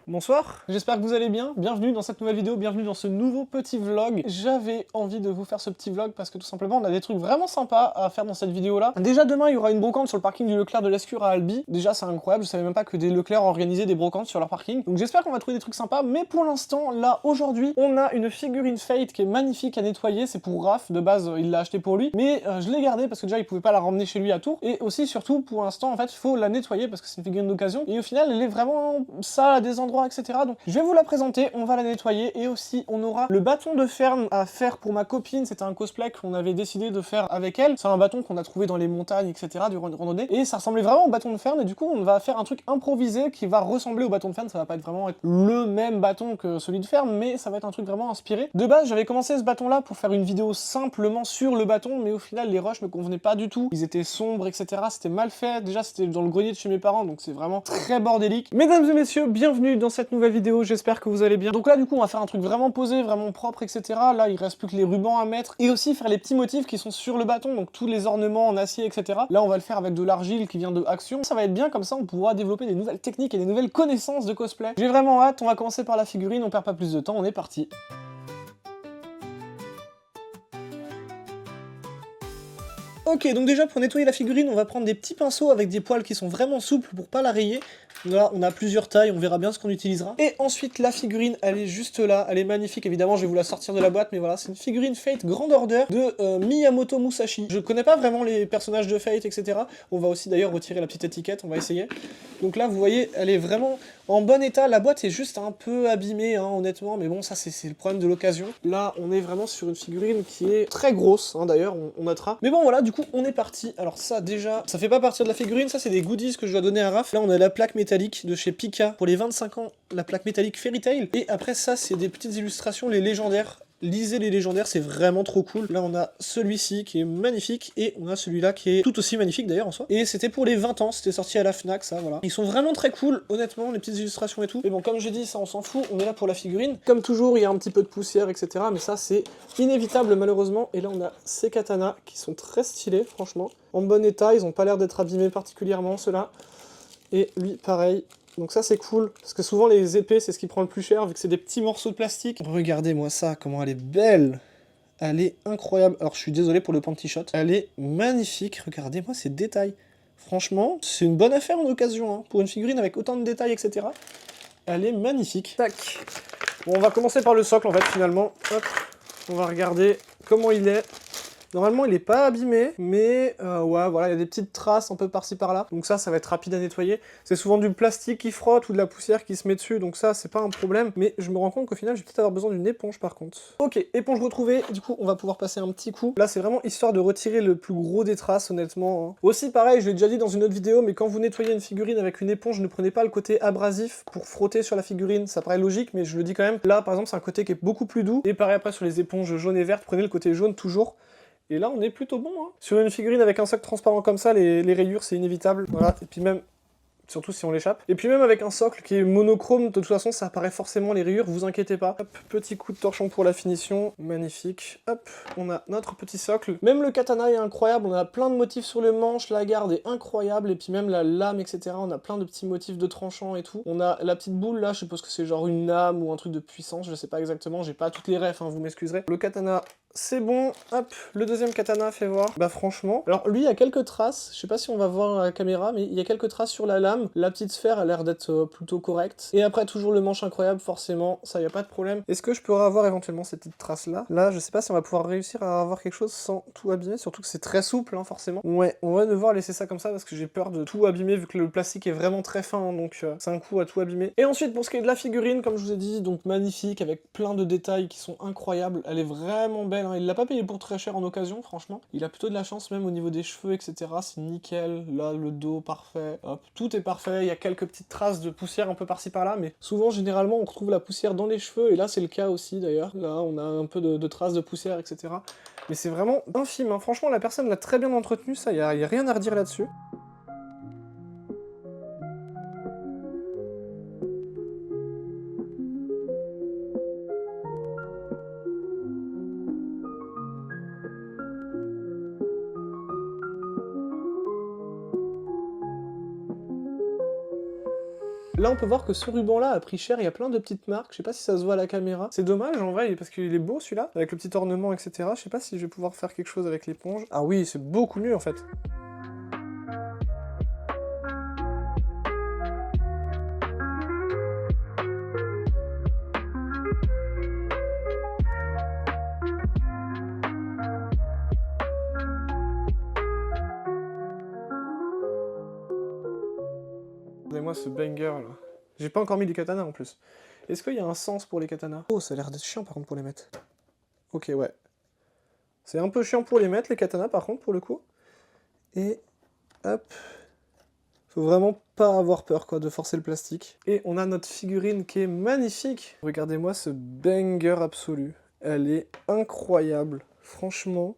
Bonsoir, j'espère que vous allez bien, bienvenue dans cette nouvelle vidéo, bienvenue dans ce nouveau petit vlog. J'avais envie de vous faire ce petit vlog parce que tout simplement on a des trucs vraiment sympas à faire dans cette vidéo là. Déjà demain il y aura une brocante sur le parking du Leclerc de l'Escure à Albi. Déjà c'est incroyable, je savais même pas que des Leclerc organisaient des brocantes sur leur parking. Donc j'espère qu'on va trouver des trucs sympas, mais pour l'instant là aujourd'hui on a une figurine Fate qui est magnifique à nettoyer, c'est pour Raph, de base il l'a acheté pour lui, mais je l'ai gardée parce que déjà il pouvait pas la ramener chez lui à Tours, et aussi surtout pour l'instant en fait il faut la nettoyer parce que c'est une figurine d'occasion, et au final elle est vraiment sale à des endroits etc. Donc je vais vous la présenter, on va la nettoyer, et aussi on aura le bâton de ferme à faire pour ma copine. C'était un cosplay qu'on avait décidé de faire avec elle. C'est un bâton qu'on a trouvé dans les montagnes, etc. durant une randonnée, et ça ressemblait vraiment au bâton de ferme, et du coup on va faire un truc improvisé qui va ressembler au bâton de ferme. Ça va pas être vraiment être le même bâton que celui de ferme, mais ça va être un truc vraiment inspiré. De base j'avais commencé ce bâton là pour faire une vidéo simplement sur le bâton, mais au final les rushs me convenaient pas du tout, ils étaient sombres, etc. C'était mal fait, déjà c'était dans le grenier de chez mes parents, donc c'est vraiment très bordélique. Mesdames et messieurs, bienvenue dans cette nouvelle vidéo, j'espère que vous allez bien. Donc là du coup on va faire un truc vraiment posé, vraiment propre, etc. Là il reste plus que les rubans à mettre, et aussi faire les petits motifs qui sont sur le bâton, donc tous les ornements en acier, etc. Là on va le faire avec de l'argile qui vient de Action. Ça va être bien, comme ça on pourra développer des nouvelles techniques et des nouvelles connaissances de cosplay. J'ai vraiment hâte, on va commencer par la figurine, on perd pas plus de temps, on est parti. Ok, donc déjà pour nettoyer la figurine, on va prendre des petits pinceaux avec des poils qui sont vraiment souples pour pas la rayer. Là, on a plusieurs tailles, on verra bien ce qu'on utilisera. Et ensuite, la figurine, elle est juste là, elle est magnifique. Évidemment, je vais vous la sortir de la boîte, mais voilà, c'est une figurine Fate Grand Order de Miyamoto Musashi. Je connais pas vraiment les personnages de Fate, etc. On va aussi d'ailleurs retirer la petite étiquette, on va essayer. Donc là, vous voyez, elle est vraiment en bon état. La boîte est juste un peu abîmée, hein, honnêtement, mais bon, ça c'est le problème de l'occasion. Là, on est vraiment sur une figurine qui est très grosse, hein, d'ailleurs, on notera. Mais bon, voilà, du coup, on est parti. Alors ça, déjà, ça fait pas partie de la figurine, ça c'est des goodies que je dois donner à Raph. Là, on a la plaque métallique de chez Pika pour les 25 ans, la plaque métallique Fairy Tail. Et après ça, c'est des petites illustrations, les légendaires. Lisez les légendaires, c'est vraiment trop cool. Là, on a celui-ci qui est magnifique, et on a celui-là qui est tout aussi magnifique d'ailleurs en soi. Et c'était pour les 20 ans, c'était sorti à la Fnac, ça, voilà. Ils sont vraiment très cool, honnêtement, les petites illustrations et tout. Mais bon, comme j'ai dit, ça on s'en fout, on est là pour la figurine. Comme toujours, il y a un petit peu de poussière, etc. Mais ça, c'est inévitable malheureusement. Et là, on a ces katanas qui sont très stylés, franchement. En bon état, ils ont pas l'air d'être abîmés particulièrement, ceux-là. Et lui, pareil. Donc ça c'est cool, parce que souvent les épées c'est ce qui prend le plus cher, vu que c'est des petits morceaux de plastique. Regardez-moi ça, comment elle est belle. Elle est incroyable. Alors je suis désolé pour le panty shot. Elle est magnifique, regardez-moi ces détails. Franchement, c'est une bonne affaire en occasion, hein. Pour une figurine avec autant de détails, etc. Elle est magnifique. Tac. Bon, on va commencer par le socle en fait finalement. Hop. On va regarder comment il est. Normalement, il est pas abîmé, mais ouais, voilà, il y a des petites traces un peu par-ci par-là. Donc ça va être rapide à nettoyer. C'est souvent du plastique qui frotte ou de la poussière qui se met dessus, donc ça, c'est pas un problème. Mais je me rends compte qu'au final, je vais peut-être avoir besoin d'une éponge par contre. Ok, éponge retrouvée. Du coup, on va pouvoir passer un petit coup. Là, c'est vraiment histoire de retirer le plus gros des traces, honnêtement, hein. Aussi, pareil, je l'ai déjà dit dans une autre vidéo, mais quand vous nettoyez une figurine avec une éponge, ne prenez pas le côté abrasif pour frotter sur la figurine. Ça paraît logique, mais je le dis quand même. Là, par exemple, c'est un côté qui est beaucoup plus doux. Et pareil, après, sur les éponges jaunes et vertes, prenez le côté jaune toujours. Et là, on est plutôt bon, hein. Sur une figurine avec un socle transparent comme ça, les rayures, c'est inévitable. Voilà, et puis même, surtout si on l'échappe. Et puis même avec un socle qui est monochrome, de toute façon, ça apparaît forcément les rayures, vous inquiétez pas. Hop, petit coup de torchon pour la finition, magnifique. Hop, on a notre petit socle. Même le katana est incroyable, on a plein de motifs sur le manche, la garde est incroyable, et puis même la lame, etc. On a plein de petits motifs de tranchant et tout. On a la petite boule là, je suppose que c'est genre une lame ou un truc de puissance, je sais pas exactement, j'ai pas toutes les refs, hein, vous m'excuserez. Le katana, c'est bon, hop, le deuxième katana, fait voir. Bah franchement, alors lui, il y a quelques traces, je sais pas si on va voir à la caméra, mais il y a quelques traces sur la lame. La petite sphère a l'air d'être plutôt correcte. Et après, toujours le manche incroyable, forcément, ça y a pas de problème. Est-ce que je pourrais avoir éventuellement ces petites traces-là? Là, je sais pas si on va pouvoir réussir à avoir quelque chose sans tout abîmer, surtout que c'est très souple, hein, forcément. Ouais, on va devoir laisser ça comme ça, parce que j'ai peur de tout abîmer, vu que le plastique est vraiment très fin, hein, donc c'est un coup à tout abîmer. Et ensuite, pour ce qui est de la figurine, comme je vous ai dit, donc magnifique, avec plein de détails qui sont incroyables. Elle est vraiment belle, hein. Il l'a pas payé pour très cher en occasion, franchement. Il a plutôt de la chance, même au niveau des cheveux, etc. C'est nickel. Là, le dos, parfait. Hop, tout est parfait. Il y a quelques petites traces de poussière un peu par-ci par-là, mais souvent, généralement, on retrouve la poussière dans les cheveux, et là, c'est le cas aussi, d'ailleurs. Là, on a un peu de traces de poussière, etc. Mais c'est vraiment infime, hein. Franchement, la personne l'a très bien entretenu, ça, y a rien à redire là-dessus. Là, on peut voir que ce ruban-là a pris cher, il y a plein de petites marques, je sais pas si ça se voit à la caméra. C'est dommage en vrai, parce qu'il est beau celui-là, avec le petit ornement, etc. Je sais pas si je vais pouvoir faire quelque chose avec l'éponge. Ah oui, c'est beaucoup mieux en fait. Regardez-moi ce banger là. J'ai pas encore mis les katanas en plus. Est-ce qu'il y a un sens pour les katanas? Oh, ça a l'air d'être chiant par contre pour les mettre. Ok, ouais. C'est un peu chiant pour les mettre, les katanas par contre, pour le coup. Et hop. Faut vraiment pas avoir peur quoi de forcer le plastique. Et on a notre figurine qui est magnifique. Regardez-moi ce banger absolu. Elle est incroyable. Franchement,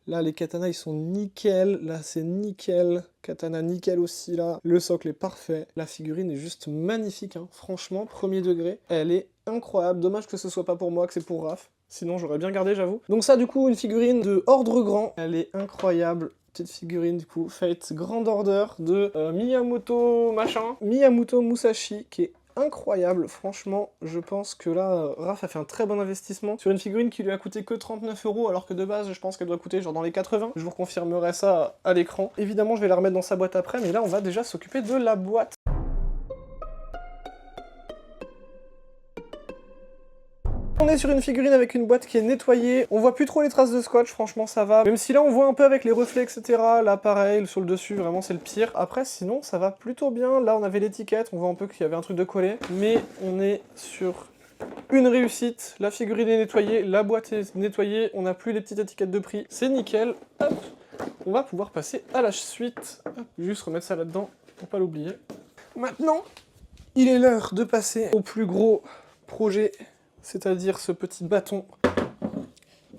là les katanas ils sont nickel. Là c'est nickel. Katana nickel aussi là. Le socle est parfait. La figurine est juste magnifique. Hein. Franchement, premier degré. Elle est incroyable. Dommage que ce soit pas pour moi, que c'est pour Raph. Sinon j'aurais bien gardé j'avoue. Donc ça du coup une figurine de ordre grand. Elle est incroyable. Petite figurine du coup, Fate Grand Order de Miyamoto machin, Miyamoto Musashi, qui est incroyable, franchement, je pense que là, Raph a fait un très bon investissement sur une figurine qui lui a coûté que 39 €, alors que de base, je pense qu'elle doit coûter genre dans les 80. Je vous reconfirmerai ça à l'écran. Évidemment, je vais la remettre dans sa boîte après, mais là, on va déjà s'occuper de la boîte. On est sur une figurine avec une boîte qui est nettoyée, on voit plus trop les traces de scotch, franchement ça va. Même si là on voit un peu avec les reflets etc, là pareil, sur le dessus vraiment c'est le pire. Après sinon ça va plutôt bien, là on avait l'étiquette, on voit un peu qu'il y avait un truc de collé. Mais on est sur une réussite, la figurine est nettoyée, la boîte est nettoyée, on n'a plus les petites étiquettes de prix, c'est nickel. Hop, on va pouvoir passer à la suite. Hop, juste remettre ça là-dedans pour pas l'oublier. Maintenant, il est l'heure de passer au plus gros projet, c'est-à-dire ce petit bâton.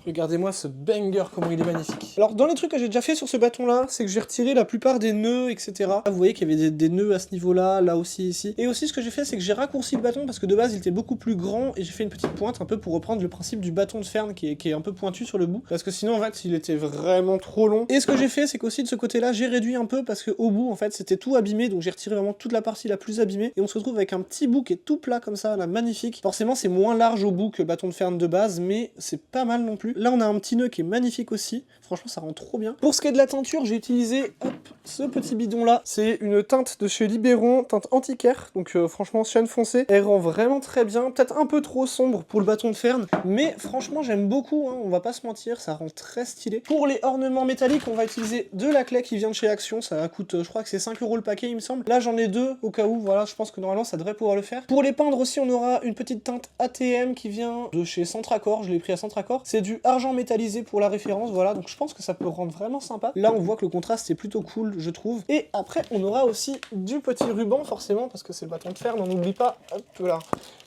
Regardez-moi ce banger, comment il est magnifique. Alors, dans les trucs que j'ai déjà fait sur ce bâton-là, c'est que j'ai retiré la plupart des nœuds, etc. Là, vous voyez qu'il y avait des nœuds à ce niveau-là, là aussi, ici. Et aussi, ce que j'ai fait, c'est que j'ai raccourci le bâton parce que de base, il était beaucoup plus grand et j'ai fait une petite pointe un peu pour reprendre le principe du bâton de Fern qui est un peu pointu sur le bout. Parce que sinon, en fait, il était vraiment trop long. Et ce que j'ai fait, c'est qu'aussi de ce côté-là, j'ai réduit un peu parce qu'au bout, en fait, c'était tout abîmé. Donc, j'ai retiré vraiment toute la partie la plus abîmée. Et on se retrouve avec un petit bout qui est tout plat comme ça, là, magnifique. Forcément, c'est moins large au bout que le bâton de Fern de base, mais c'est pas mal non plus. Là, on a un petit nœud qui est magnifique aussi, franchement ça rend trop bien. Pour ce qui est de la teinture, j'ai utilisé hop, ce petit bidon là, c'est une teinte de chez Libéron, teinte antiquaire, donc franchement chêne foncé, elle rend vraiment très bien, peut-être un peu trop sombre pour le bâton de Fern, mais franchement j'aime beaucoup, hein, on va pas se mentir, ça rend très stylé. Pour les ornements métalliques, on va utiliser de la claie qui vient de chez Action, ça coûte, je crois que c'est 5 € le paquet il me semble. Là j'en ai deux au cas où, voilà, je pense que normalement ça devrait pouvoir le faire. Pour les peindre aussi, on aura une petite teinte ATM qui vient de chez Centracor, je l'ai pris à Centracor, c'est du argent métallisé pour la référence, voilà, donc je pense que ça peut rendre vraiment sympa. Là, on voit que le contraste est plutôt cool, je trouve. Et après, on aura aussi du petit ruban, forcément, parce que c'est le bâton de fer, on n'oublie pas, hop là,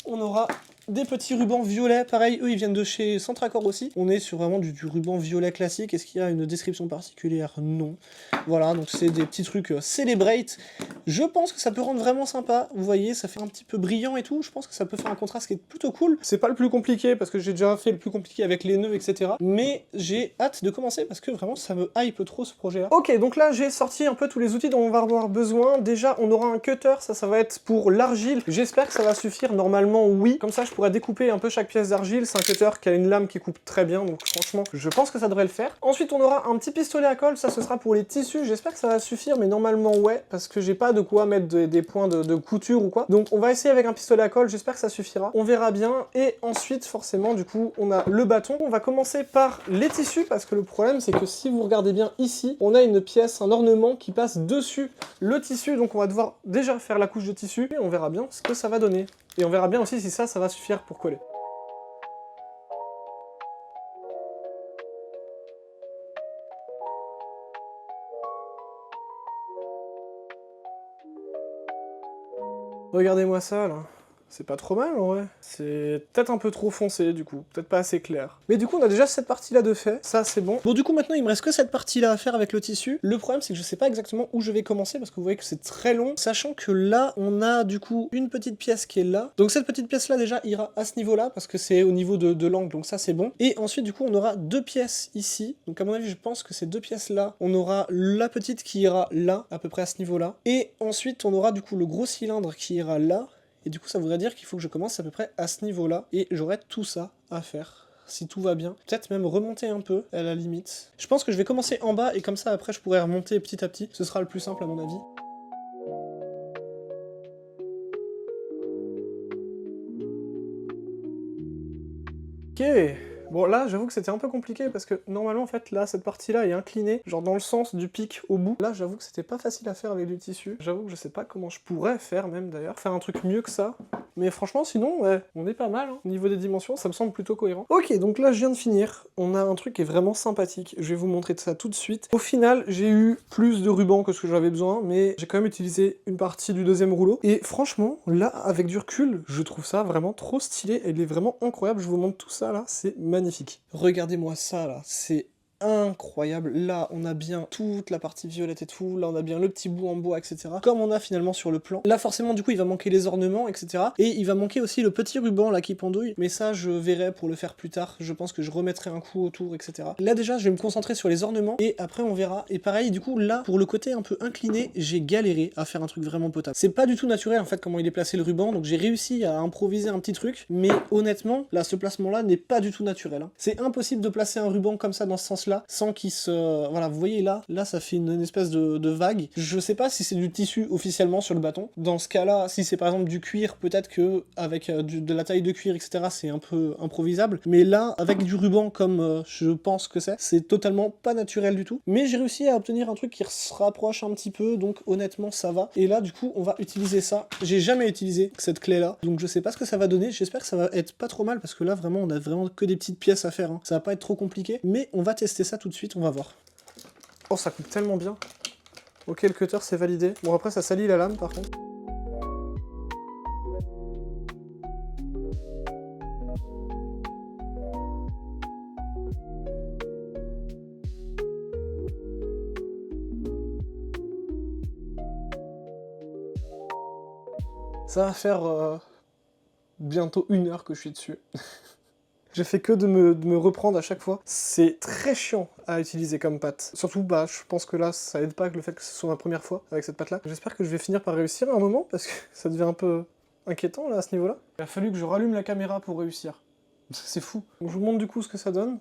on aura des petits rubans violets, pareil, eux ils viennent de chez Centracor aussi. On est sur vraiment du ruban violet classique. Est-ce qu'il y a une description particulière? Non. Voilà, donc c'est des petits trucs Celebrate. Je pense que ça peut rendre vraiment sympa. Vous voyez, ça fait un petit peu brillant et tout. Je pense que ça peut faire un contraste qui est plutôt cool. C'est pas le plus compliqué parce que j'ai déjà fait le plus compliqué avec les nœuds, etc. Mais j'ai hâte de commencer parce que vraiment ça me hype trop ce projet-là. Ok, donc là j'ai sorti un peu tous les outils dont on va avoir besoin. Déjà, on aura un cutter, ça va être pour l'argile. J'espère que ça va suffire. Normalement, oui. Comme ça, je pourrais découper un peu chaque pièce d'argile. C'est un cutter qui a une lame qui coupe très bien, donc franchement, je pense que ça devrait le faire. Ensuite, on aura un petit pistolet à colle. Ça, ce sera pour les tissus. J'espère que ça va suffire, mais normalement, ouais, parce que j'ai pas de quoi mettre des points de couture ou quoi. Donc, on va essayer avec un pistolet à colle. J'espère que ça suffira. On verra bien. Et ensuite, forcément, du coup, on a le bâton. On va commencer par les tissus, parce que le problème, c'est que si vous regardez bien ici, on a une pièce, un ornement qui passe dessus le tissu. Donc, on va devoir déjà faire la couche de tissu et on verra bien ce que ça va donner. Et on verra bien aussi si ça va suffire pour coller. Regardez-moi ça, là. C'est pas trop mal en vrai. C'est peut-être un peu trop foncé du coup, peut-être pas assez clair. Mais du coup on a déjà cette partie là de fait, ça c'est bon. Bon du coup maintenant il me reste que cette partie là à faire avec le tissu. Le problème c'est que je sais pas exactement où je vais commencer parce que vous voyez que c'est très long. Sachant que là on a du coup une petite pièce qui est là. Donc cette petite pièce là déjà ira à ce niveau là parce que c'est au niveau de l'angle, donc ça c'est bon. Et ensuite du coup on aura deux pièces ici. Donc à mon avis je pense que ces deux pièces là, on aura la petite qui ira là, à peu près à ce niveau là. Et ensuite on aura du coup le gros cylindre qui ira là. Et du coup, ça voudrait dire qu'il faut que je commence à peu près à ce niveau-là, et j'aurai tout ça à faire, si tout va bien. Peut-être même remonter un peu, à la limite. Je pense que je vais commencer en bas, et comme ça, après, je pourrai remonter petit à petit. Ce sera le plus simple, à mon avis. Ok. Bon là j'avoue que c'était un peu compliqué parce que normalement en fait là cette partie là est inclinée, genre dans le sens du pic au bout. Là j'avoue que c'était pas facile à faire avec du tissu. J'avoue que je sais pas comment je pourrais faire même d'ailleurs. Faire un truc mieux que ça. Mais franchement sinon ouais, on est pas mal hein. Au niveau des dimensions ça me semble plutôt cohérent. Ok donc là je viens de finir. On a un truc qui est vraiment sympathique. Je vais vous montrer ça tout de suite. Au final j'ai eu plus de ruban que ce que j'avais besoin, mais j'ai quand même utilisé une partie du deuxième rouleau. Et franchement là avec du recul je trouve ça vraiment trop stylé. Il est vraiment incroyable. Je vous montre tout ça là, c'est magnifique. Regardez-moi ça là, c'est incroyable. Là, on a bien toute la partie violette et tout. Là, on a bien le petit bout en bois, etc. Comme on a finalement sur le plan. Là, forcément, du coup, il va manquer les ornements, etc. Et il va manquer aussi le petit ruban là qui pendouille. Mais ça, je verrai pour le faire plus tard. Je pense que je remettrai un coup autour, etc. Là, déjà, je vais me concentrer sur les ornements. Et après, on verra. Et pareil, du coup, là, pour le côté un peu incliné, j'ai galéré à faire un truc vraiment potable. C'est pas du tout naturel, en fait, comment il est placé le ruban. Donc, j'ai réussi à improviser un petit truc. Mais honnêtement, là, ce placement-là n'est pas du tout naturel. Hein. C'est impossible de placer un ruban comme ça dans ce sens-là sans qu'il se... Voilà, vous voyez là ça fait une espèce de vague. Je sais pas si c'est du tissu officiellement sur le bâton. Dans ce cas-là, si c'est par exemple du cuir, peut-être que avec de la taille de cuir, etc., c'est un peu improvisable. Mais là, avec du ruban comme je pense que c'est totalement pas naturel du tout. Mais j'ai réussi à obtenir un truc qui se rapproche un petit peu, donc honnêtement, ça va. Et là, du coup, on va utiliser ça. J'ai jamais utilisé cette clé-là, donc je sais pas ce que ça va donner. J'espère que ça va être pas trop mal, parce que là, vraiment, on a vraiment que des petites pièces à faire. Hein. Ça va pas être trop compliqué, mais on va tester ça tout de suite. On va voir. Oh, ça coupe tellement bien. Ok, le cutter, c'est validé. Bon, après, ça salit la lame, par contre. Ça va faire bientôt 1 heure que je suis dessus. J'ai fait que de me reprendre à chaque fois. C'est très chiant à utiliser comme pâte. Surtout, bah, je pense que là, ça aide pas que le fait que ce soit ma première fois avec cette pâte-là. J'espère que je vais finir par réussir à un moment, parce que ça devient un peu inquiétant, là, à ce niveau-là. Il a fallu que je rallume la caméra pour réussir. C'est fou. Donc, je vous montre du coup ce que ça donne.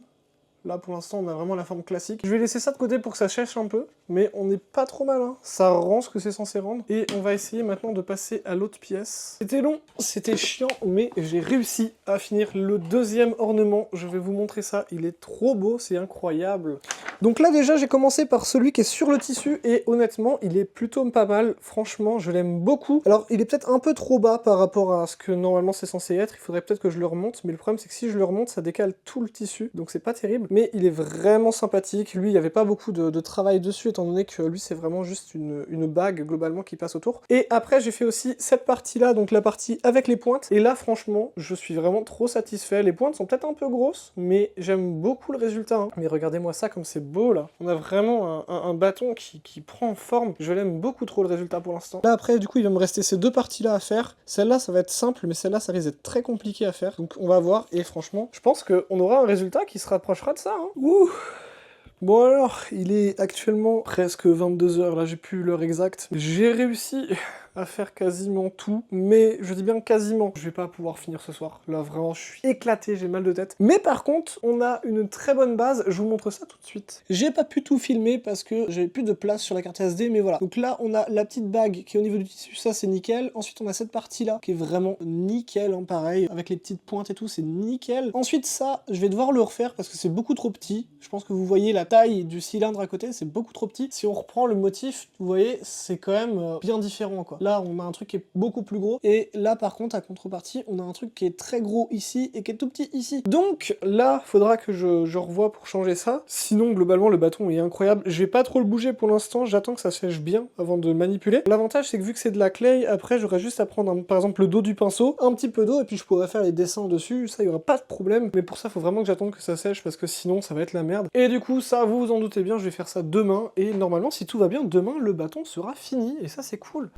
Là, pour l'instant, on a vraiment la forme classique. Je vais laisser ça de côté pour que ça sèche un peu, mais on n'est pas trop mal, hein. Ça rend ce que c'est censé rendre. Et on va essayer maintenant de passer à l'autre pièce. C'était long, c'était chiant, mais j'ai réussi à finir le deuxième ornement. Je vais vous montrer ça, il est trop beau, c'est incroyable. Donc là, déjà, j'ai commencé par celui qui est sur le tissu, et honnêtement, il est plutôt pas mal. Franchement, je l'aime beaucoup. Alors, il est peut-être un peu trop bas par rapport à ce que normalement c'est censé être. Il faudrait peut-être que je le remonte, mais le problème, c'est que si je le remonte, ça décale tout le tissu, donc c'est pas terrible. Mais il est vraiment sympathique. Lui, il n'y avait pas beaucoup de travail dessus, étant donné que lui, c'est vraiment juste une bague, globalement, qui passe autour. Et après, j'ai fait aussi cette partie-là, donc la partie avec les pointes. Et là, franchement, je suis vraiment trop satisfait. Les pointes sont peut-être un peu grosses, mais j'aime beaucoup le résultat. Hein. Mais regardez-moi ça, comme c'est beau, là. On a vraiment un bâton qui prend forme. Je l'aime beaucoup trop, le résultat, pour l'instant. Là, après, du coup, il va me rester ces deux parties-là à faire. Celle-là, ça va être simple, mais celle-là, ça risque d'être très compliqué à faire. Donc, on va voir. Et franchement, je pense qu'on aura un résultat qui se rapprochera de ça. Hein. Ouh. Bon alors, il est actuellement presque 22 h, là j'ai plus l'heure exacte. J'ai réussi à faire quasiment tout, mais je dis bien quasiment. Je vais pas pouvoir finir ce soir. Là vraiment, je suis éclaté, j'ai mal de tête. Mais par contre, on a une très bonne base, je vous montre ça tout de suite. J'ai pas pu tout filmer parce que j'avais plus de place sur la carte SD, mais voilà. Donc là, on a la petite bague qui est au niveau du tissu, ça c'est nickel. Ensuite, on a cette partie-là qui est vraiment nickel, hein, pareil, avec les petites pointes et tout, c'est nickel. Ensuite, ça, je vais devoir le refaire parce que c'est beaucoup trop petit. Je pense que vous voyez la taille du cylindre à côté, c'est beaucoup trop petit. Si on reprend le motif, vous voyez, c'est quand même bien différent, quoi. Là, on a un truc qui est beaucoup plus gros. Et là, par contre, à contrepartie, on a un truc qui est très gros ici et qui est tout petit ici. Donc là, faudra que je revoie pour changer ça. Sinon, globalement, le bâton est incroyable. Je vais pas trop le bouger pour l'instant. J'attends que ça sèche bien avant de manipuler. L'avantage, c'est que vu que c'est de la clay, après, j'aurai juste à prendre, par exemple, le dos du pinceau, un petit peu d'eau, et puis je pourrais faire les dessins dessus. Ça, il y aura pas de problème. Mais pour ça, faut vraiment que j'attende que ça sèche, parce que sinon, ça va être la merde. Et du coup, ça, vous vous en doutez bien, je vais faire ça demain. Et normalement, si tout va bien, demain, le bâton sera fini. Et ça, c'est cool.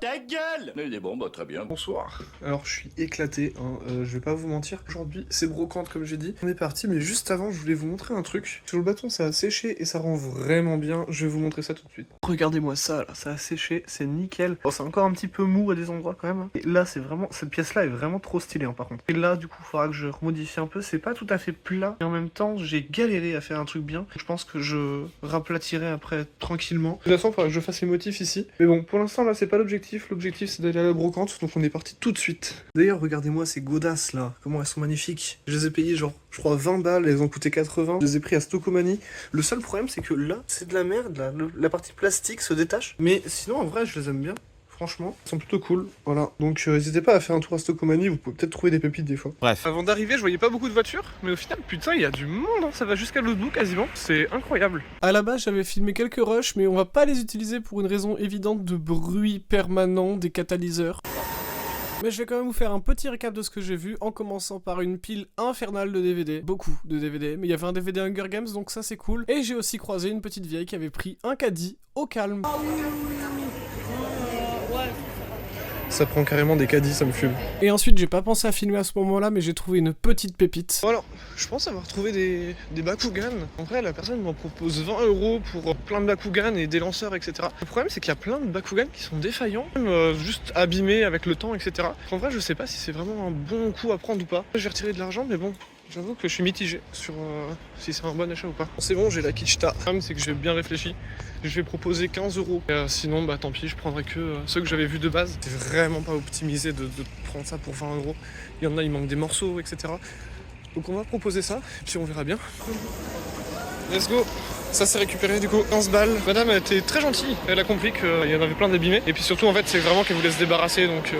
Ta gueule! Il est bon, bah très bien. Bonsoir. Alors je suis éclaté, hein. Je vais pas vous mentir. Aujourd'hui c'est brocante comme j'ai dit. On est parti, mais juste avant je voulais vous montrer un truc. Sur le bâton ça a séché et ça rend vraiment bien. Je vais vous montrer ça tout de suite. Regardez-moi ça, là, ça a séché, c'est nickel. Bon, c'est encore un petit peu mou à des endroits quand même, hein. Et là c'est vraiment, cette pièce là est vraiment trop stylée, hein, par contre. Et là du coup il faudra que je remodifie un peu. C'est pas tout à fait plat. Et en même temps j'ai galéré à faire un truc bien. Je pense que je raplatirai après tranquillement. De toute façon il faudra que je fasse les motifs ici. Mais bon, pour l'instant là c'est pas l'objectif. L'objectif c'est d'aller à la brocante, donc on est parti tout de suite. D'ailleurs regardez-moi ces godasses là, comment elles sont magnifiques. Je les ai payées genre, je crois 20 balles, elles ont coûté 80. Je les ai pris à Stokomani. Le seul problème c'est que là, c'est de la merde, là. La partie plastique se détache. Mais sinon en vrai je les aime bien. Franchement, ils sont plutôt cool, voilà. Donc n'hésitez pas à faire un tour à Stokomani, vous pouvez peut-être trouver des pépites des fois. Bref. Avant d'arriver, je voyais pas beaucoup de voitures, mais au final, putain, il y a du monde, hein. Ça va jusqu'à l'autre bout quasiment, c'est incroyable. À la base, j'avais filmé quelques rushs, mais on va pas les utiliser pour une raison évidente de bruit permanent des catalyseurs. Mais je vais quand même vous faire un petit récap de ce que j'ai vu, en commençant par une pile infernale de DVD. Beaucoup de DVD, mais il y avait un DVD Hunger Games, donc ça c'est cool. Et j'ai aussi croisé une petite vieille qui avait pris un caddie au calme. Ça prend carrément des caddies, ça me fume. Et ensuite, j'ai pas pensé à filmer à ce moment-là, mais j'ai trouvé une petite pépite. Bon alors, je pense avoir trouvé des Bakugan. En vrai, la personne m'en propose 20 € pour plein de Bakugan et des lanceurs, etc. Le problème, c'est qu'il y a plein de Bakugan qui sont défaillants, même juste abîmés avec le temps, etc. En vrai, je sais pas si c'est vraiment un bon coup à prendre ou pas. Je vais retirer de l'argent, mais bon, j'avoue que je suis mitigé sur si c'est un bon achat ou pas. C'est bon, j'ai la Kitchta. Le problème, c'est que j'ai bien réfléchi. Je vais proposer 15 €. Sinon, bah tant pis, je prendrai que ceux que j'avais vus de base. C'est vraiment pas optimisé de prendre ça pour 20 €. Il y en a, il manque des morceaux, etc. Donc on va proposer ça, et puis on verra bien. Let's go. Ça s'est récupéré du coup, 15 balles. Madame elle était très gentille, elle a compris qu'il y en avait plein d'abîmés. Et puis surtout en fait c'est vraiment qu'elle voulait se débarrasser, donc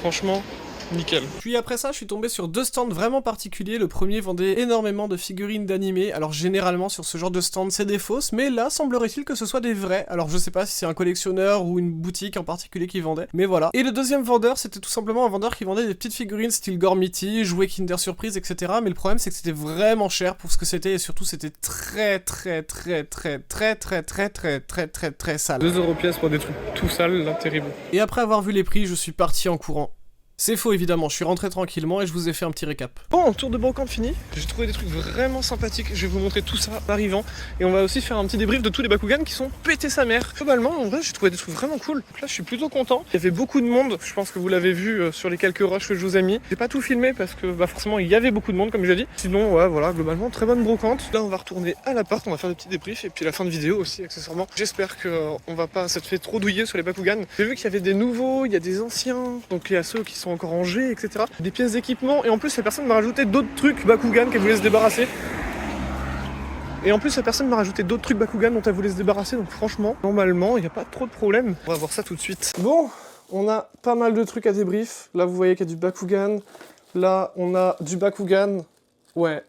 franchement... nickel. Puis après ça, je suis tombé sur deux stands vraiment particuliers. Le premier vendait énormément de figurines d'animés. Alors généralement sur ce genre de stand, c'est des fausses, mais là semblerait-il que ce soit des vrais. Alors je sais pas si c'est un collectionneur ou une boutique en particulier qui vendait, mais voilà. Et le deuxième vendeur, c'était tout simplement un vendeur qui vendait des petites figurines style Gormiti, jouets Kinder Surprise, etc. Mais le problème c'est que c'était vraiment cher pour ce que c'était et surtout c'était très sale. 2 € pièce pour des trucs tout sales, là, terrible. Et après avoir vu les prix, je suis parti en courant. C'est faux évidemment, je suis rentré tranquillement et je vous ai fait un petit récap. Bon, tour de brocante fini. J'ai trouvé des trucs vraiment sympathiques. Je vais vous montrer tout ça en arrivant. Et on va aussi faire un petit débrief de tous les Bakugan qui sont pétés sa mère. Globalement, en vrai, j'ai trouvé des trucs vraiment cool. Donc là, je suis plutôt content. Il y avait beaucoup de monde. Je pense que vous l'avez vu sur les quelques rushs que je vous ai mis. J'ai pas tout filmé parce que bah, forcément, il y avait beaucoup de monde, comme j'ai dit. Sinon, ouais, voilà, globalement, très bonne brocante. Là, on va retourner à l'appart. On va faire des petits débriefs. Et puis la fin de vidéo aussi, accessoirement. J'espère qu'on va pas s'être fait trop douiller sur les Bakugan. J'ai vu qu'il y avait des nouveaux, il y a des anciens. Donc il y a ceux qui sont encore en G, etc. Des pièces d'équipement, et en plus la personne m'a rajouté d'autres trucs Bakugan qu'elle voulait se débarrasser. Et en plus la personne m'a rajouté d'autres trucs Bakugan dont elle voulait se débarrasser, donc franchement, normalement, il n'y a pas trop de problème. On va voir ça tout de suite. Bon, on a pas mal de trucs à débrief. Là vous voyez qu'il y a du Bakugan. Là on a du Bakugan. Ouais,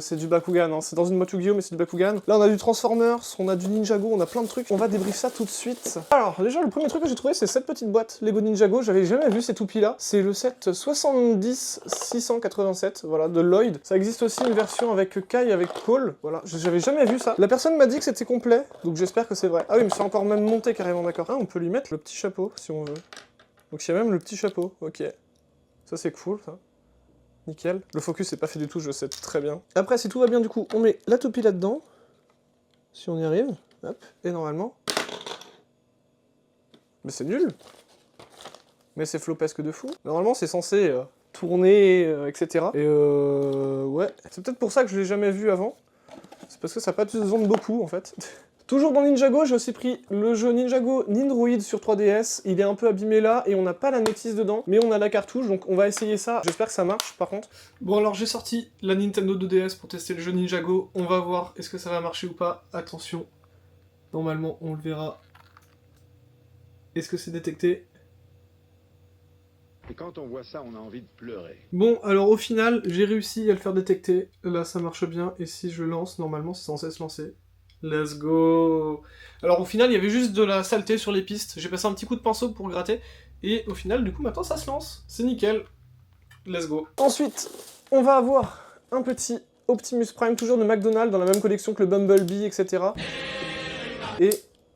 c'est du Bakugan, hein. C'est dans une boîte Yu-Gi-Oh, mais c'est du Bakugan. Là, on a du Transformers, on a du Ninjago, on a plein de trucs. On va débrief ça tout de suite. Alors, déjà, le premier truc que j'ai trouvé, c'est cette petite boîte Lego Ninjago. J'avais jamais vu ces toupies-là. C'est le set 70-687, voilà, de Lloyd. Ça existe aussi une version avec Kai, avec Cole, voilà. J'avais jamais vu ça. La personne m'a dit que c'était complet, donc j'espère que c'est vrai. Ah oui, mais c'est encore même monté carrément, d'accord. Ah, on peut lui mettre le petit chapeau, si on veut. Donc, il y a même le petit chapeau, ok. Ça, c'est cool, ça. Nickel. Le focus n'est pas fait du tout, je sais très bien. Après, si tout va bien, du coup, on met la toupie là-dedans. Si on y arrive. Hop. Et normalement... Mais c'est nul. Mais c'est flopesque de fou. Normalement, c'est censé tourner, etc. Et ouais. C'est peut-être pour ça que je l'ai jamais vu avant. C'est parce que ça n'a pas besoin de beaucoup, en fait. Toujours dans Ninjago, j'ai aussi pris le jeu Ninjago Nindroid sur 3DS. Il est un peu abîmé là et on n'a pas la notice dedans, mais on a la cartouche, donc on va essayer ça. J'espère que ça marche par contre. Bon alors j'ai sorti la Nintendo 2DS pour tester le jeu Ninjago. On va voir est-ce que ça va marcher ou pas. Attention, normalement on le verra Est-ce que c'est détecté? Et quand on voit ça, on a envie de pleurer. Bon, alors au final, j'ai réussi à le faire détecter. Là, ça marche bien. Et si je lance, normalement, c'est censé se lancer. Let's go! Alors au final, il y avait juste de la saleté sur les pistes. J'ai passé un petit coup de pinceau pour gratter. Et au final, du coup, maintenant, ça se lance. C'est nickel. Let's go. Ensuite, on va avoir un petit Optimus Prime, toujours de McDonald's, dans la même collection que le Bumblebee, etc. Et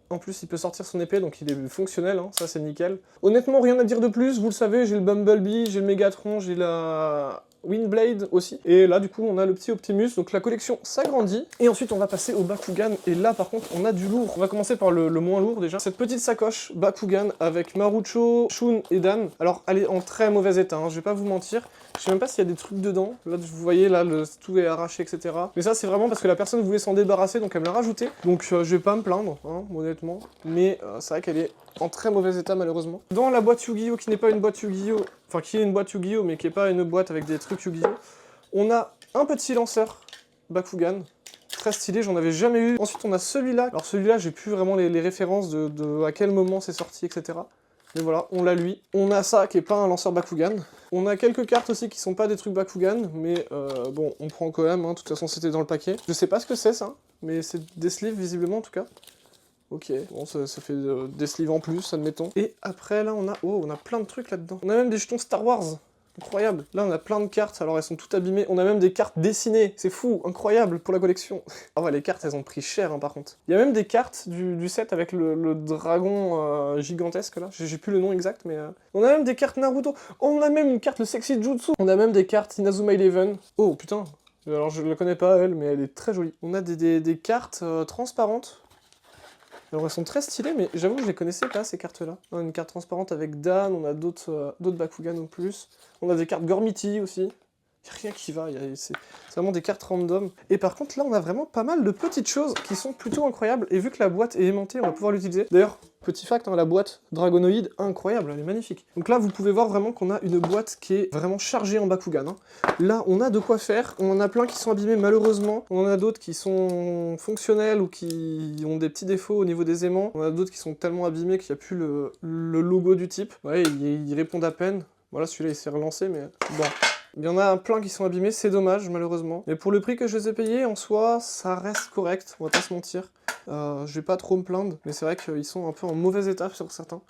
en plus, il peut sortir son épée, donc il est fonctionnel, hein, ça c'est nickel. Honnêtement, rien à dire de plus, vous le savez, j'ai le Bumblebee, j'ai le Megatron, j'ai la Windblade aussi. Et là, du coup, on a le petit Optimus, donc la collection s'agrandit. Et ensuite, on va passer au Bakugan, et là, par contre, on a du lourd. On va commencer par le moins lourd, déjà. Cette petite sacoche Bakugan avec Marucho, Shun et Dan. Alors, elle est en très mauvais état, hein, je vais pas vous mentir. Je sais même pas s'il y a des trucs dedans. Là, vous voyez, là, tout est arraché, etc. Mais ça, c'est vraiment parce que la personne voulait s'en débarrasser, donc elle me l'a rajouté. Donc, je vais pas me plaindre, hein, honnêtement. Mais c'est vrai qu'elle est en très mauvais état, malheureusement. Dans la boîte Yu-Gi-Oh! Qui n'est pas une boîte Yu-Gi-Oh! Enfin, qui est une boîte Yu-Gi-Oh! Mais qui est pas une boîte avec des trucs Yu-Gi-Oh! On a un petit lanceur Bakugan. Très stylé, j'en avais jamais eu. Ensuite, on a celui-là. Alors, celui-là, j'ai plus vraiment les références de à quel moment c'est sorti, etc. Mais voilà, on l'a lui. On a ça qui est pas un lanceur Bakugan. On a quelques cartes aussi qui sont pas des trucs Bakugan, mais bon, on prend quand même, hein. De toute façon c'était dans le paquet. Je sais pas ce que c'est ça, mais c'est des sleeves visiblement en tout cas. Ok, bon ça fait des sleeves en plus, admettons. Et après là on a plein de trucs là-dedans. On a même des jetons Star Wars. Incroyable. Là, on a plein de cartes, alors elles sont toutes abîmées. On a même des cartes dessinées. C'est fou, incroyable pour la collection. Ah ouais, les cartes, elles ont pris cher, hein, par contre. Il y a même des cartes du set avec le dragon gigantesque, là. J'ai plus le nom exact, mais... On a même des cartes Naruto. On a même une carte, le Sexy Jutsu. On a même des cartes Inazuma Eleven. Oh, putain. Alors, je la connais pas, elle, mais elle est très jolie. On a des cartes transparentes. Alors elles sont très stylées, mais j'avoue que je les connaissais pas, ces cartes-là. On a une carte transparente avec Dan, on a d'autres Bakugan en plus. On a des cartes Gormiti aussi. Y a rien qui va, c'est vraiment des cartes random. Et par contre, là, on a vraiment pas mal de petites choses qui sont plutôt incroyables. Et vu que la boîte est aimantée, on va pouvoir l'utiliser. D'ailleurs, petit fact, hein, la boîte Dragonoid, incroyable, elle est magnifique. Donc là, vous pouvez voir vraiment qu'on a une boîte qui est vraiment chargée en Bakugan. Hein. Là, on a de quoi faire. On en a plein qui sont abîmés, malheureusement. On en a d'autres qui sont fonctionnels ou qui ont des petits défauts au niveau des aimants. On en a d'autres qui sont tellement abîmés qu'il n'y a plus le logo du type. Ouais, ils répondent à peine. Voilà, celui-là, il s'est relancé, mais bon... Il y en a plein qui sont abîmés, c'est dommage malheureusement. Mais pour le prix que je les ai payés, en soi, ça reste correct, on va pas se mentir. Je vais pas trop me plaindre, mais c'est vrai qu'ils sont un peu en mauvais état sur certains.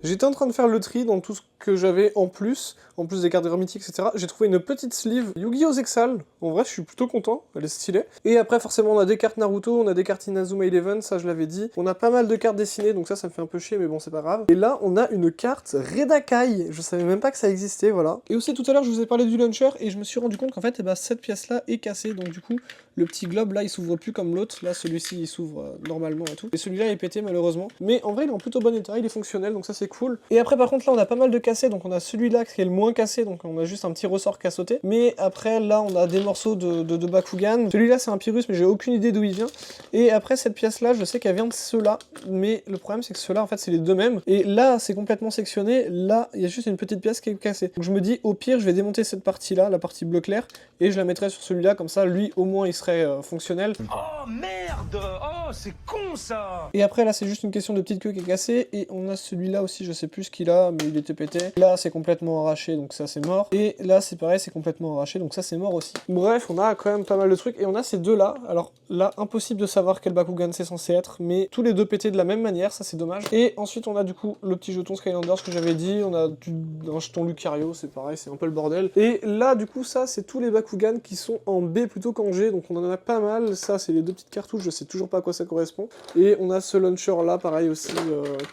J'étais en train de faire le tri dans tout ce que j'avais en plus des cartes mythiques, etc. J'ai trouvé une petite sleeve Yu-Gi-Oh! Zexal. En vrai, je suis plutôt content, elle est stylée. Et après, forcément, on a des cartes Naruto, on a des cartes Inazuma Eleven, ça je l'avais dit. On a pas mal de cartes dessinées, donc ça me fait un peu chier, mais bon, c'est pas grave. Et là, on a une carte Redakai. Je savais même pas que ça existait, voilà. Et aussi, tout à l'heure, je vous ai parlé du launcher, et je me suis rendu compte qu'en fait, cette pièce-là est cassée, donc du coup, le petit globe, là, il s'ouvre plus comme l'autre. Là, celui-ci, il s'ouvre normalement et tout. Et celui-là est pété, malheureusement. Mais en vrai, il est en plutôt bon état, il est fonctionnel, donc ça, c'est cool. Et après, par contre, là, on a pas mal de cassés, donc on a celui-là qui est le moins cassé, donc on a juste un petit ressort qui a sauté. Mais après, là, on a des morceaux de Bakugan. Celui-là, c'est un Pyrrhus, mais j'ai aucune idée d'où il vient. Et après, cette pièce-là, je sais qu'elle vient de ceux-là, mais le problème, c'est que ceux-là, en fait, c'est les deux mêmes. Et là, c'est complètement sectionné. Là, il y a juste une petite pièce qui est cassée. Donc je me dis, au pire, je vais démonter cette partie-là, la partie bleu clair, et je la mettrai sur celui-là, comme ça, lui, au moins, il serait fonctionnel. Oh merde! Oh, c'est con ça! Et après, là, c'est juste une question de petite queue qui est cassée. Et on a celui-là aussi, je sais plus ce qu'il a, mais il était pété. Là, c'est complètement arraché, donc ça, c'est mort. Et là, c'est pareil, c'est complètement arraché, donc ça, c'est mort aussi. Bref, on a quand même pas mal de trucs. Et on a ces deux-là. Alors là, impossible de savoir quel Bakugan c'est censé être, mais tous les deux pétés de la même manière, ça, c'est dommage. Et ensuite, on a du coup le petit jeton Skylanders que j'avais dit. On a un jeton Lucario, c'est pareil, c'est un peu le bordel. Et là, du coup, ça, c'est tous les Bakugan qui sont en B plutôt qu'en G, donc on en a pas mal. Ça, c'est les deux petites cartouches, je sais toujours pas à quoi ça correspond. Et on a ce launcher là, pareil aussi,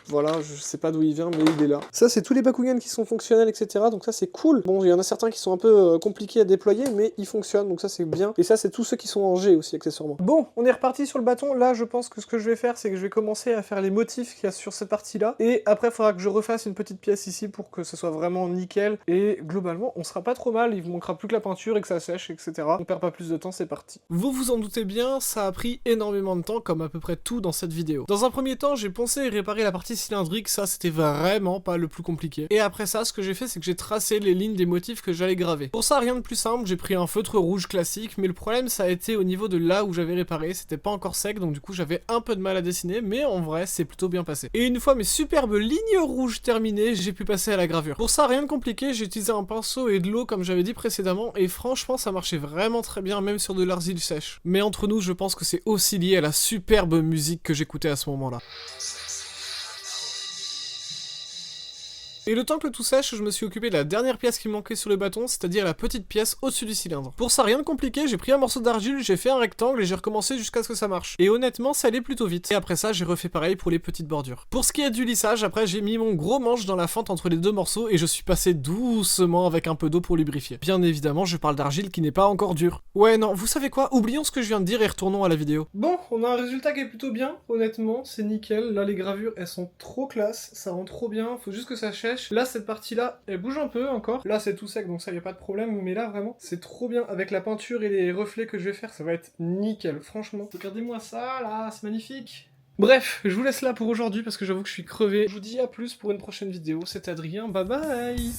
voilà, je sais pas d'où il vient, mais il est là. Ça, c'est tous les Bakugan qui sont fonctionnels, etc. Donc ça, c'est cool. Bon, il y en a certains qui sont un peu compliqués à déployer, mais ils fonctionnent, donc ça, c'est bien. Et ça, c'est tous ceux qui sont en G aussi, accessoirement. Bon, on est reparti sur le bâton. Là, je pense que ce que je vais faire, c'est que je vais commencer à faire les motifs qu'il y a sur cette partie-là. Et après, il faudra que je refasse une petite pièce ici pour que ce soit vraiment nickel. Et globalement, on sera pas trop mal. Il vous manquera plus que la peinture et que ça sèche, etc. On perd pas plus de temps, c'est parti. Vous vous en doutez bien, ça a pris énormément de temps, comme comme à peu près tout dans cette vidéo. Dans un premier temps, j'ai pensé à réparer la partie cylindrique, ça c'était vraiment pas le plus compliqué. Et après ça, ce que j'ai fait, c'est que j'ai tracé les lignes des motifs que j'allais graver. Pour ça, rien de plus simple, j'ai pris un feutre rouge classique, mais le problème ça a été au niveau de là où j'avais réparé, c'était pas encore sec, donc du coup j'avais un peu de mal à dessiner, mais en vrai c'est plutôt bien passé. Et une fois mes superbes lignes rouges terminées, j'ai pu passer à la gravure. Pour ça, rien de compliqué, j'ai utilisé un pinceau et de l'eau comme j'avais dit précédemment, et franchement ça marchait vraiment très bien, même sur de l'argile sèche. Mais entre nous, je pense que c'est aussi lié à la superbe musique que j'écoutais à ce moment-là. Et le temps que le tout sèche, je me suis occupé de la dernière pièce qui me manquait sur le bâton, c'est-à-dire la petite pièce au-dessus du cylindre. Pour ça, rien de compliqué, j'ai pris un morceau d'argile, j'ai fait un rectangle et j'ai recommencé jusqu'à ce que ça marche. Et honnêtement, ça allait plutôt vite. Et après ça, j'ai refait pareil pour les petites bordures. Pour ce qui est du lissage, après j'ai mis mon gros manche dans la fente entre les deux morceaux et je suis passé doucement avec un peu d'eau pour lubrifier. Bien évidemment, je parle d'argile qui n'est pas encore dure. Ouais, non, vous savez quoi? Oublions ce que je viens de dire et retournons à la vidéo. Bon, on a un résultat qui est plutôt bien, honnêtement, c'est nickel. Là, les gravures, elles sont trop classe, ça rend trop bien, faut juste que ça sèche. Là, cette partie là, elle bouge un peu encore. Là, c'est tout sec, donc ça, y a pas de problème. Mais là, vraiment, c'est trop bien. Avec la peinture et les reflets que je vais faire, ça va être nickel, franchement. Regardez-moi ça, là, c'est magnifique. Bref, je vous laisse là pour aujourd'hui parce que j'avoue que je suis crevé. Je vous dis à plus pour une prochaine vidéo. C'était Adrien, bye bye.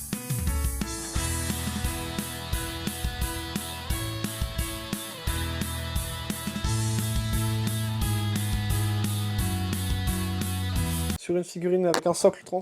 Sur une figurine avec un socle trans.